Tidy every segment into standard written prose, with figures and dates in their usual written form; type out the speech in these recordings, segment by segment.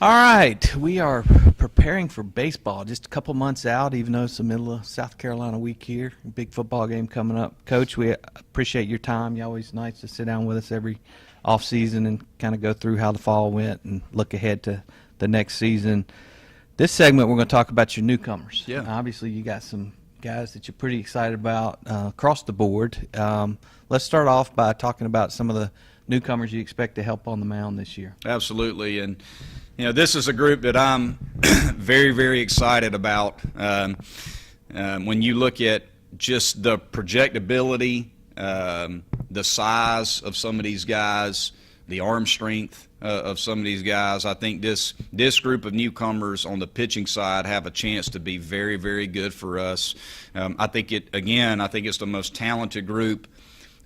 All right, we are preparing for baseball. Just a couple months out, even though it's the middle of South Carolina week here. Big football game coming up. Coach, we appreciate your time. You're always nice to sit down with us every off season and kind of go through how the fall went and look ahead to the next season. This segment, we're going to talk about your newcomers. Yeah. Obviously, you got some guys that you're pretty excited about across the board. Let's start off by talking about some of the newcomers you expect to help on the mound this year. Absolutely. And, this is a group that I'm very, very excited about. When you look at just the projectability, the size of some of these guys, the arm strength of some of these guys, I think this group of newcomers on the pitching side have a chance to be very, very good for us. I think it's the most talented group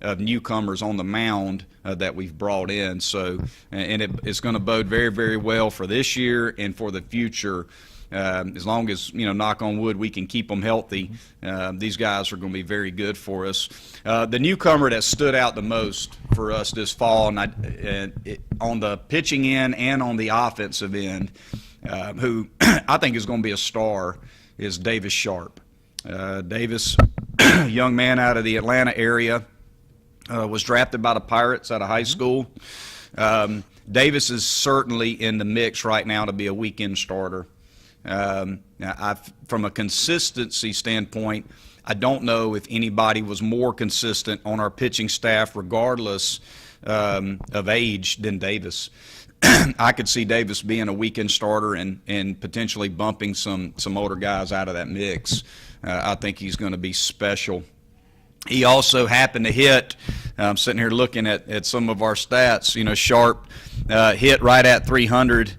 of newcomers on the mound that we've brought in. So, and it's going to bode very, very well for this year and for the future. As long as, knock on wood, we can keep them healthy, these guys are going to be very good for us. The newcomer that stood out the most for us this fall, on the pitching end and on the offensive end, who I think is going to be a star, is Davis Sharp. Davis, young man out of the Atlanta area, was drafted by the Pirates out of high school. Davis is certainly in the mix right now to be a weekend starter. From a consistency standpoint, I don't know if anybody was more consistent on our pitching staff, regardless of age, than Davis. I could see Davis being a weekend starter and potentially bumping some older guys out of that mix. I think he's going to be special. He also happened to hit, I'm sitting here looking at some of our stats, Sharp hit right at 300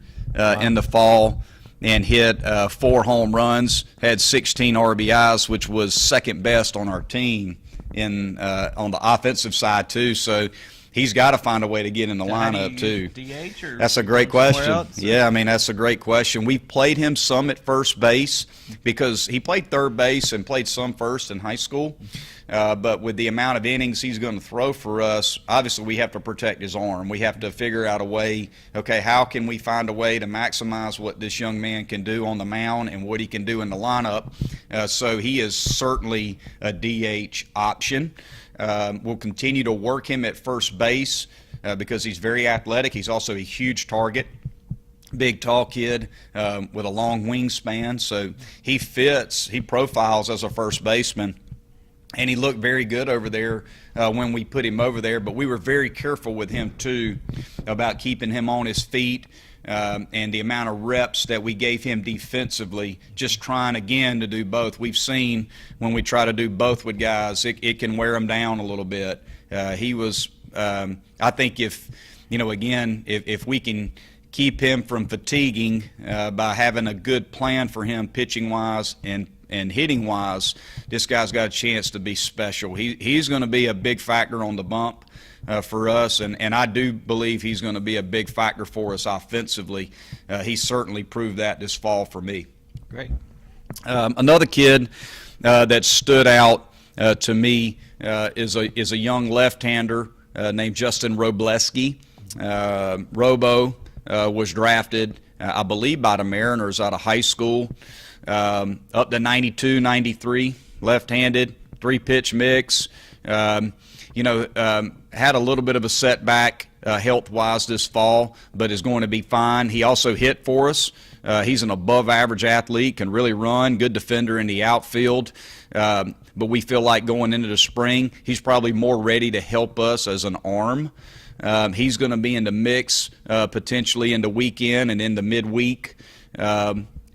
in the fall and hit 4 home runs, had 16 RBIs, which was second best on our team on the offensive side too. So he's got to find a way to get in the lineup too. DH or that's a great question. Yeah, that's a great question. We've played him some at first base because he played third base and played some first in high school. But with the amount of innings he's going to throw for us, obviously we have to protect his arm. We have to figure out a way, how can we find a way to maximize what this young man can do on the mound and what he can do in the lineup. So he is certainly a DH option. We'll continue to work him at first base because he's very athletic. He's also a huge target. Big, tall kid with a long wingspan. So he profiles as a first baseman. And he looked very good over there when we put him over there. But we were very careful with him, too, about keeping him on his feet and the amount of reps that we gave him defensively, just trying, again, to do both. We've seen when we try to do both with guys, it can wear them down a little bit. He was, I think if we can keep him from fatiguing by having a good plan for him pitching-wise and hitting-wise, this guy's got a chance to be special. He's going to be a big factor on the bump for us, and I do believe he's going to be a big factor for us offensively. He certainly proved that this fall for me. Great. Another kid that stood out to me is a young left-hander named Justin Robleski. Robo was drafted, I believe, by the Mariners out of high school. Up to 92, 93, left-handed, 3-pitch mix. Had a little bit of a setback health-wise this fall, but is going to be fine. He also hit for us. He's an above-average athlete, can really run, good defender in the outfield. But we feel like going into the spring, he's probably more ready to help us as an arm. He's going to be in the mix potentially in the weekend and in the midweek.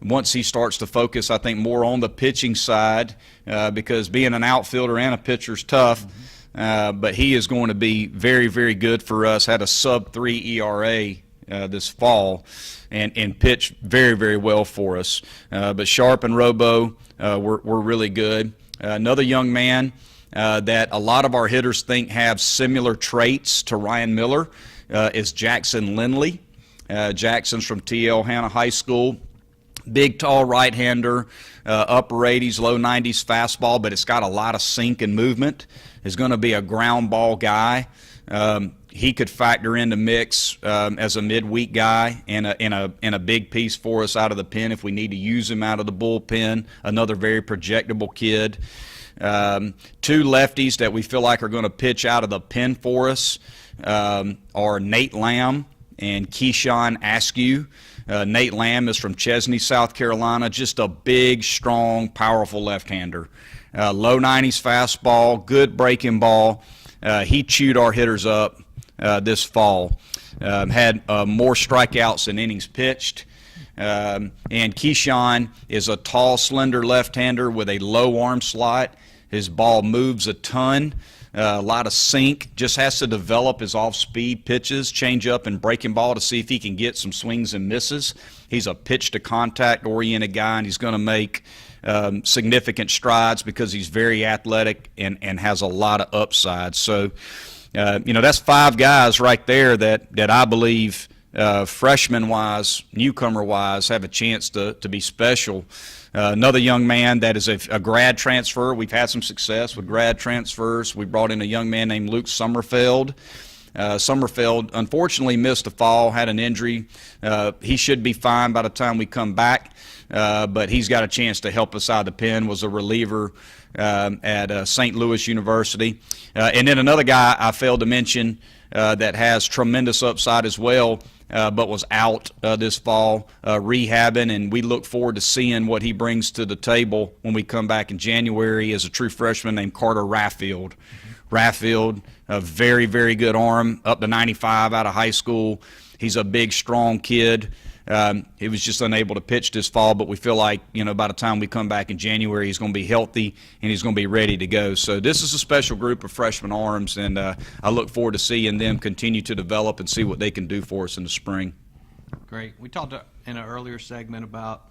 Once he starts to focus, I think, more on the pitching side because being an outfielder and a pitcher is tough. But he is going to be very, very good for us. Had a sub-3 ERA this fall and pitched very, very well for us. But Sharp and Robo were really good. Another young man that a lot of our hitters think have similar traits to Ryan Miller is Jackson Lindley. Jackson's from T.L. Hanna High School. Big, tall right-hander, upper 80s, low 90s fastball, but it's got a lot of sink and movement. Is going to be a ground ball guy. he could factor in the mix as a midweek guy and a big piece for us out of the pen if we need to use him out of the bullpen. Another very projectable kid. Two lefties that we feel like are going to pitch out of the pen for us are Nate Lamb and Keyshawn Askew. Nate Lamb is from Chesney, South Carolina, just a big, strong, powerful left-hander. Low 90s fastball, good breaking ball. He chewed our hitters up this fall. Had more strikeouts than innings pitched. And Keyshawn is a tall, slender left-hander with a low arm slot. His ball moves a ton. A lot of sink. Just has to develop his off-speed pitches, change up and breaking ball to see if he can get some swings and misses. He's a pitch-to-contact oriented guy, and he's going to make significant strides because he's very athletic and has a lot of upside. So, that's 5 guys right there that I believe freshman-wise, newcomer-wise, have a chance to be special. Another young man that is a grad transfer. We've had some success with grad transfers. We brought in a young man named Luke Summerfeld. Summerfeld unfortunately missed the fall, had an injury. He should be fine by the time we come back, but he's got a chance to help us out of the pen. Was a reliever at St. Louis University. And then another guy I failed to mention that has tremendous upside as well, but was out this fall rehabbing, and we look forward to seeing what he brings to the table when we come back in January as a true freshman named Carter Raffield. Raffield, a very, very good arm, up to 95 out of high school. He's a big, strong kid. He was just unable to pitch this fall, but we feel like, by the time we come back in January, he's going to be healthy and he's going to be ready to go. So this is a special group of freshman arms, and I look forward to seeing them continue to develop and see what they can do for us in the spring. Great. We talked in an earlier segment about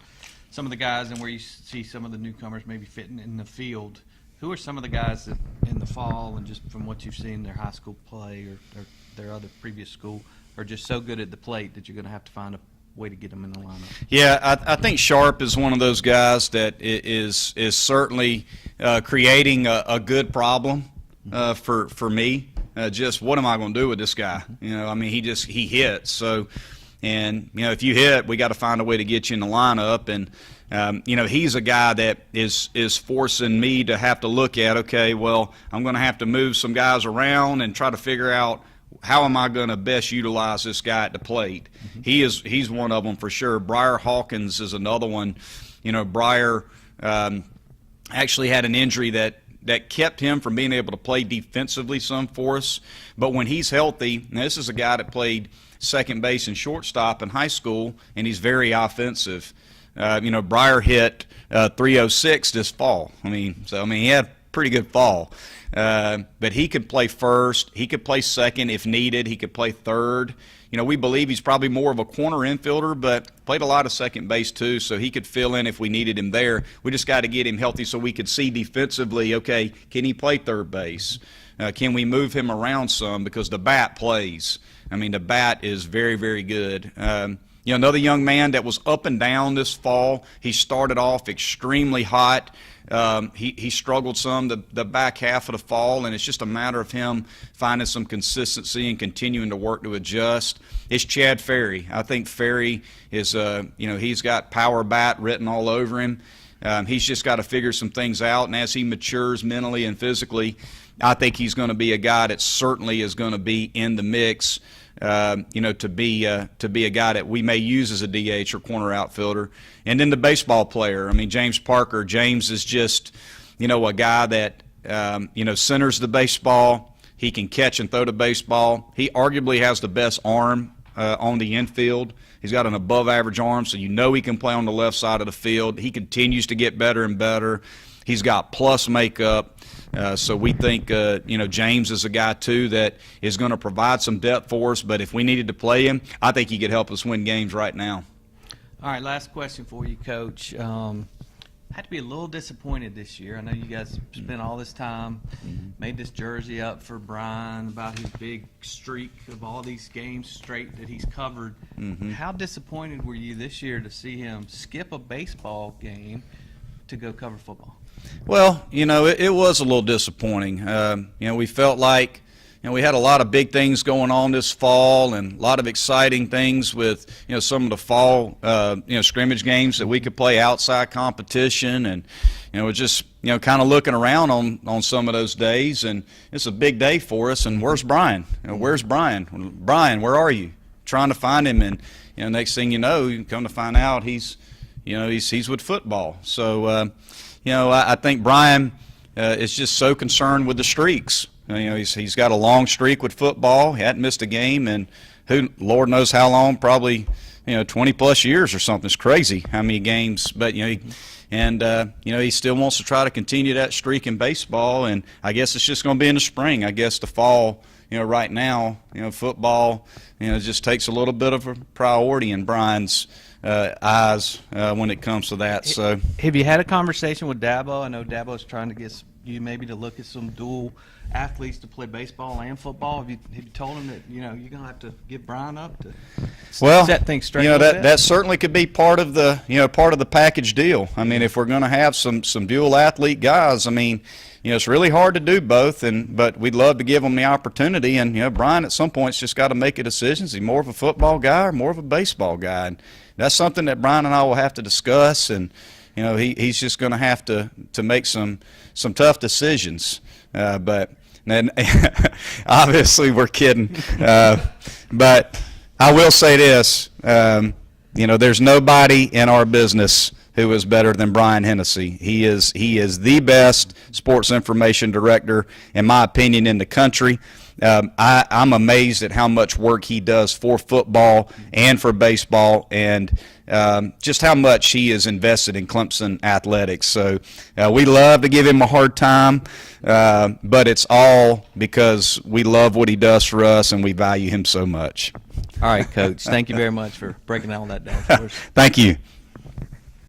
some of the guys and where you see some of the newcomers maybe fitting in the field. Who are some of the guys that in the fall and just from what you've seen their high school play or their other previous school are just so good at the plate that you're going to have to find a way to get them in the lineup? Yeah, I think Sharp is one of those guys that is certainly creating a good problem for me. Just what am I going to do with this guy? He hits. So, and if you hit, we got to find a way to get you in the lineup. And he's a guy that is forcing me to have to look at, okay, well, I'm going to have to move some guys around and try to figure out how am I going to best utilize this guy at the plate. Mm-hmm. He's one of them for sure. Briar Hawkins is another one. Briar actually had an injury that kept him from being able to play defensively some for us. But when he's healthy, now this is a guy that played second base and shortstop in high school, and he's very offensive. Briar hit 306 this fall. He had a pretty good fall. But he could play first. He could play second if needed. He could play third. We believe he's probably more of a corner infielder, but played a lot of second base too, so he could fill in if we needed him there. We just got to get him healthy so we could see defensively, okay, can he play third base? Can we move him around some? Because the bat plays. The bat is very, very good. Another young man that was up and down this fall. He started off extremely hot. He struggled some the back half of the fall, and it's just a matter of him finding some consistency and continuing to work to adjust. It's Chad Ferry. I think Ferry is, he's got power bat written all over him. He's just got to figure some things out, and as he matures mentally and physically, I think he's going to be a guy that certainly is going to be in the mix. To be a guy that we may use as a DH or corner outfielder. And then the baseball player, James Parker. James is just, a guy that, centers the baseball. He can catch and throw the baseball. He arguably has the best arm on the infield. He's got an above-average arm, so he can play on the left side of the field. He continues to get better and better. He's got plus makeup. So we think, James is a guy, too, that is going to provide some depth for us. But if we needed to play him, I think he could help us win games right now. All right, last question for you, Coach. Had to be a little disappointed this year. I know you guys spent all this time, made this jersey up for Brian about his big streak of all these games straight that he's covered. Mm-hmm. How disappointed were you this year to see him skip a baseball game to go cover football? Well, it was a little disappointing. We felt like, we had a lot of big things going on this fall, and a lot of exciting things with some of the fall scrimmage games that we could play outside competition, and we're just kind of looking around on some of those days, and it's a big day for us. And where's Brian? Where's Brian? Brian, where are you? Trying to find him, and next thing you know, you come to find out he's with football. So I think Brian is just so concerned with the streaks. He's got a long streak with football. He hadn't missed a game, and Lord knows how long, probably 20 plus years or something. It's crazy how many games. But he still wants to try to continue that streak in baseball, and I guess it's just going to be in the spring. I guess the fall, right now, football, just takes a little bit of a priority in Brian's eyes when it comes to that. So, have you had a conversation with Dabo? I know Dabo's trying to get you maybe to look at some dual athletes to play baseball and football. Have you told him that you're gonna have to give Brian up to set things straight? That certainly could be part of the package deal. I mean, if we're going to have some dual athlete guys, I mean, it's really hard to do both, but we'd love to give them the opportunity. And Brian at some point's just got to make a decision. Is he more of a football guy or more of a baseball guy? And that's something that Brian and I will have to discuss. And he's just going to have to make some tough decisions. But then obviously we're kidding. But I will say this: there's nobody in our business who is better than Brian Hennessy. He is the best sports information director, in my opinion, in the country. I'm amazed at how much work he does for football and for baseball, and just how much he is invested in Clemson athletics. So we love to give him a hard time, but it's all because we love what he does for us and we value him so much. All right, Coach. Thank you very much for breaking all that down for us. Thank you.